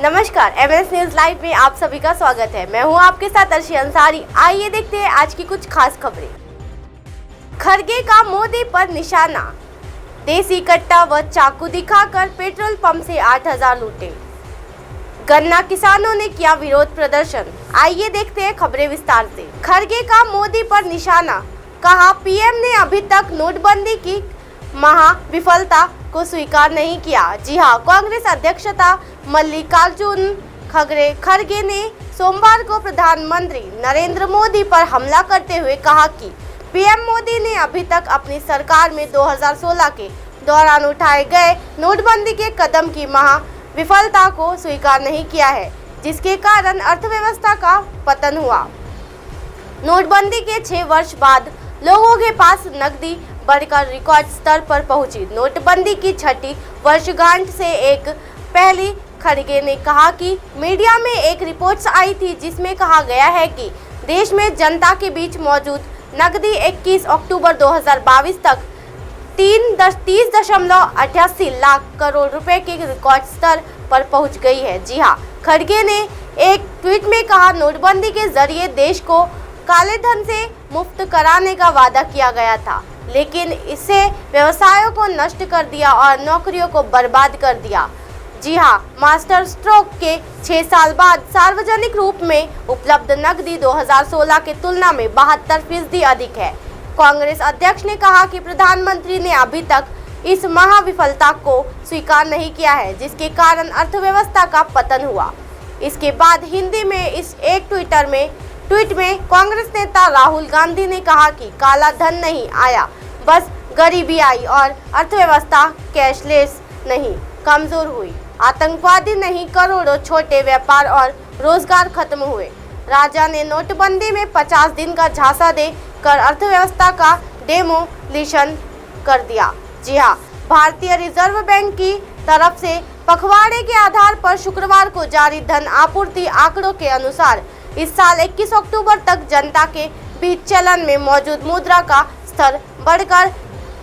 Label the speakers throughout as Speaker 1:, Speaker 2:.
Speaker 1: नमस्कार, MS news live में आप सभी का स्वागत है। मैं हूं आपके साथ अर्शी अंसारी। आइए देखते हैं आज की कुछ खास खबरें। खड़गे का मोदी पर निशाना, देसी कट्टा व चाकू दिखाकर पेट्रोल पंप से 8,000 लूटे। गन्ना किसानों ने किया विरोध प्रदर्शन। आइए देखते हैं खबरें विस्तार से। खड़गे का मोदी पर निशाना, कहा पीएम ने अभी तक नोटबंदी की महा विफलता को स्वीकार नहीं किया। जी हां, कांग्रेस अध्यक्षता मल्लिकार्जुन खड़गे ने सोमवार को प्रधानमंत्री नरेंद्र मोदी पर हमला करते हुए कहा कि पीएम मोदी ने अभी तक अपनी सरकार में 2016 के दौरान उठाए गए नोटबंदी के कदम की महा विफलता को स्वीकार नहीं किया है, जिसके कारण अर्थव्यवस्था का पतन हुआ। नोटबंदी के 6 वर्ष बाद लोगों के पास नकदी बढ़कर रिकॉर्ड स्तर पर पहुंची। नोटबंदी की छठी वर्षगांठ से एक पहले खड़गे ने कहा कि मीडिया में एक रिपोर्ट आई थी जिसमें कहा गया है कि देश में जनता के बीच मौजूद नकदी 21 अक्टूबर 2022 तक 30.88 लाख करोड़ रुपए के रिकॉर्ड स्तर पर पहुंच गई है। जी हां, खड़गे ने एक ट्वीट में कहा, नोटबंदी के जरिए देश को काले धन से मुक्त कराने का वादा किया गया था, लेकिन इससे व्यवसायों को नष्ट कर दिया और नौकरियों को बर्बाद कर दिया। जी हां, मास्टर स्ट्रोक के 6 साल बाद सार्वजनिक रूप में उपलब्ध नकदी 2016 की तुलना में 72% अधिक है। कांग्रेस अध्यक्ष ने कहा कि प्रधानमंत्री ने अभी तक इस महाविफलता को स्वीकार नहीं किया है, जिसके कारण अर्थव्यवस्था का पतन हुआ। इसके बाद हिंदी में इस एक ट्वीट में कांग्रेस नेता राहुल गांधी ने कहा कि काला धन नहीं आया, बस गरीबी आई और अर्थव्यवस्था कैशलेस नहीं कमजोर हुई। आतंकवादी नहीं, करोड़ों छोटे व्यापार और रोजगार खत्म हुए। राजा ने नोटबंदी में 50 दिन का झांसा दे कर अर्थव्यवस्था का डेमोलिशन कर दिया। जी हां, भारतीय रिजर्व बैंक की तरफ से पखवाड़े के आधार पर शुक्रवार को जारी धन आपूर्ति आंकड़ों के अनुसार इस साल 21 अक्टूबर तक जनता के बीच चलन में मौजूद मुद्रा का स्तर बढ़कर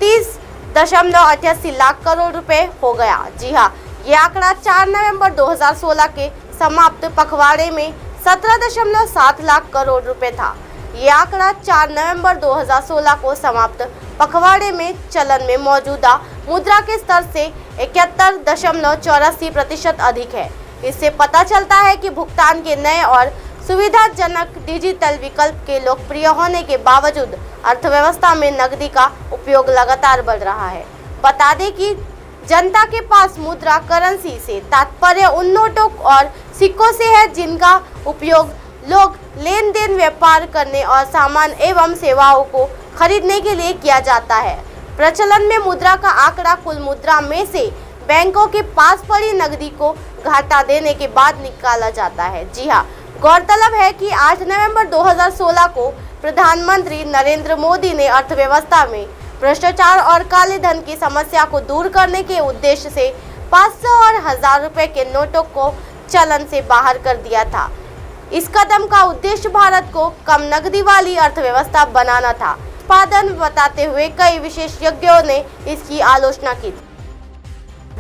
Speaker 1: 30.88 लाख करोड़ रुपए हो गया। जी हां, ये आंकड़ा 4 नवंबर 2016 के समाप्त पखवाड़े में 17.7 लाख करोड़ रुपए था। ये आंकड़ा 4 नवंबर 2016 को समाप्त पखवाड़े में चलन में मौजूदा मुद्रा के स्तर से 71.84% अधिक है। इससे पता चलता है कि भुगतान के नए और सुविधाजनक डिजिटल विकल्प के लोकप्रिय होने के बावजूद अर्थव्यवस्था में नकदी का उपयोग लगातार बढ़ रहा है। बता दें कि जनता के पास मुद्रा करेंसी से तात्पर्य उन नोटों और सिक्कों से है जिनका उपयोग लोग लेन देन, व्यापार करने और सामान एवं सेवाओं को खरीदने के लिए किया जाता है। प्रचलन में मुद्रा का आंकड़ा कुल मुद्रा में से बैंकों के पास पड़ी नकदी को घाटा देने के बाद निकाला जाता है। जी हाँ, गौरतलब है कि 8 नवंबर 2016 को प्रधानमंत्री नरेंद्र मोदी ने अर्थव्यवस्था में भ्रष्टाचार और काले धन की समस्या को दूर करने के उद्देश्य से 500 और 1000 रुपए के नोटों को चलन से बाहर कर दिया था। इस कदम का उद्देश्य भारत को कम नकदी वाली अर्थव्यवस्था बनाना था। उत्पादन बताते हुए कई विशेषज्ञों ने इसकी आलोचना की।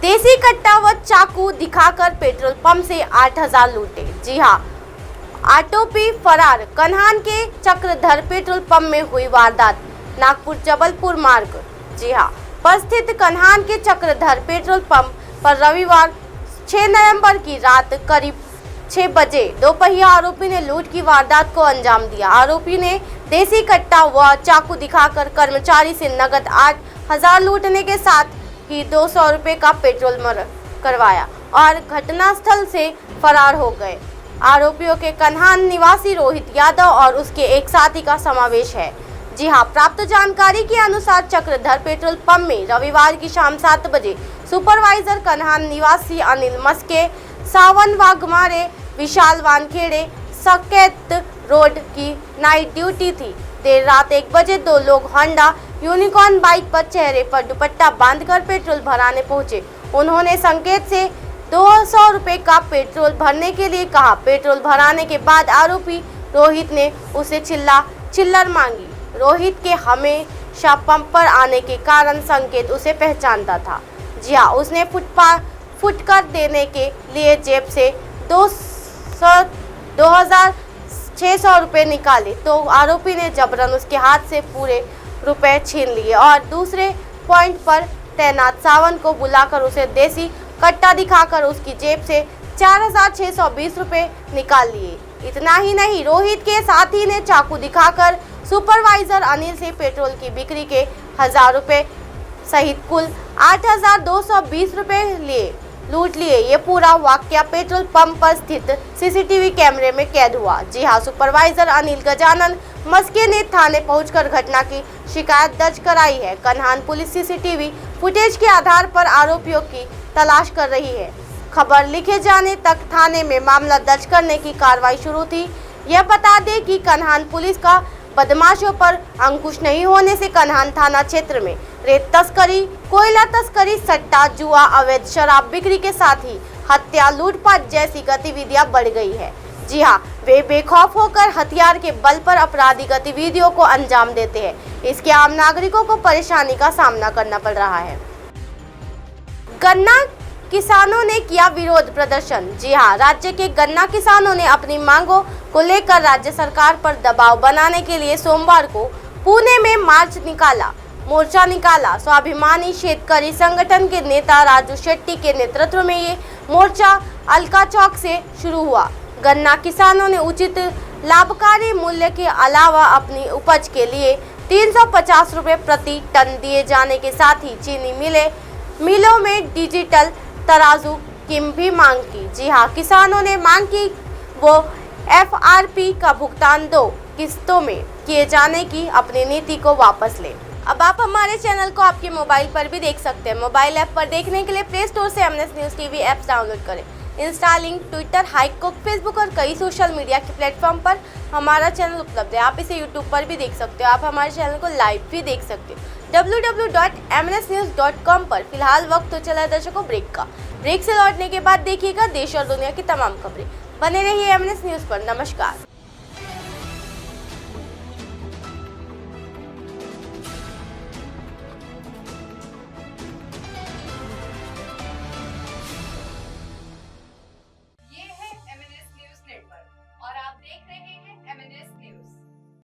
Speaker 1: देसी कट्टा व चाकू दिखाकर पेट्रोल पंप से 8,000 लूटे। जी हाँ, आरोपी फरार। कन्हान के चक्रधर पेट्रोल पंप में हुई वारदात, नागपुर जबलपुर मार्ग। जी हाँ, पर स्थित कन्हान के चक्रधर पेट्रोल पंप पर रविवार 6 नवंबर की रात करीब 6 बजे दोपहिया आरोपी ने लूट की वारदात को अंजाम दिया। आरोपी ने देसी कट्टा व चाकू दिखाकर कर्मचारी से नगद 8,000 लूटने के साथ ही 200 रुपए का पेट्रोल करवाया और घटनास्थल से फरार हो गए। आरोपियों के कन्हान निवासी रोहित यादव और उसके एक साथी का समावेश है। जी हां, प्राप्त जानकारी के अनुसार चक्रधर पेट्रोल पंप में रविवार की शाम 7 बजे सुपरवाइजर कन्हान निवासी अनिल मस्के, सावन वाघमारे, विशाल वानखेड़े, सकेत रोड की नाइट ड्यूटी थी। देर रात 1 बजे 2 लोग होंडा यूनिकॉर्न बाइक पर चेहरे पर दुपट्टा बांधकर पेट्रोल भराने पहुंचे। उन्होंने संकेत से 200 रुपए का पेट्रोल भरने के लिए कहा। पेट्रोल भराने के बाद आरोपी रोहित ने उसे चिल्लर मांगी। रोहित के हमेशा पंप पर आने के कारण संकेत उसे पहचानता था। जी हाँ, उसने फुटकर देने के लिए जेब से 2,600 रुपये निकाले तो आरोपी ने जबरन उसके हाथ से पूरे रुपए छीन लिए और दूसरे पॉइंट पर तैनात सावन को बुलाकर उसे देसी कट्टा दिखाकर उसकी जेब से 4,620 रुपये निकाल लिए। इतना ही नहीं, रोहित के साथी ने चाकू दिखाकर सुपरवाइजर अनिल से पेट्रोल की बिक्री के 1,000 रुपये सहित कुल 8,220 रुपये लूट लिए। ये पूरा वाकया पेट्रोल पंप पर स्थित सीसीटीवी कैमरे में कैद हुआ। जी हां, सुपरवाइजर अनिल गजानन मस्के ने थाने पहुंचकर घटना की शिकायत दर्ज कराई है। कन्हान पुलिस सीसीटीवी फुटेज के आधार पर आरोपियों की तलाश कर रही है। खबर लिखे जाने तक थाने में मामला दर्ज करने की कार्रवाई शुरू थी। यह बता दें कि कन्हान पुलिस का बदमाशों पर अंकुश नहीं होने से कन्हान थाना क्षेत्र में रेत तस्करी, कोयला तस्करी, सट्टा, जुआ, अवैध शराब बिक्री के साथ ही हत्या, लूटपाट जैसी गतिविधियां बढ़ गई है। जी हां, वे बेखौफ होकर हथियार के बल पर अपराधी गतिविधियों को अंजाम देते हैं। इसके आम नागरिकों को परेशानी का सामना करना पड़ रहा है। गन्ना किसानों ने किया विरोध प्रदर्शन। जी हां, राज्य के गन्ना किसानों ने अपनी मांगों को लेकर राज्य सरकार पर दबाव बनाने के लिए सोमवार को पुणे में मोर्चा निकाला। स्वाभिमानी शेतकरी संगठन के नेता राजू शेट्टी के नेतृत्व में ये मोर्चा अलका चौक से शुरू हुआ। गन्ना किसानों ने उचित लाभकारी मूल्य के अलावा अपनी उपज के लिए 350 रुपये प्रति टन दिए जाने के साथ ही चीनी मिलों में डिजिटल तराजू की भी मांग की। जी हां, किसानों ने मांग की वो FRP का भुगतान 2 किस्तों में किए जाने की अपनी नीति को वापस ले। अब आप हमारे चैनल को आपके मोबाइल पर भी देख सकते हैं। मोबाइल ऐप पर देखने के लिए प्ले स्टोर से MNS news TV apps download करें। इंस्टा, लिंक, ट्विटर, हाइकुक, फेसबुक और कई सोशल मीडिया के प्लेटफॉर्म पर हमारा चैनल उपलब्ध है। आप इसे यूट्यूब पर भी देख सकते हो। आप हमारे चैनल को लाइव भी देख सकते हो www.mnsnews.com पर। फिलहाल वक्त तो चला है दर्शकों ब्रेक का। ब्रेक से लौटने के बाद देखिएगा देश और दुनिया की तमाम खबरें। बने रहिए एमएनएस न्यूज़ पर। नमस्कार।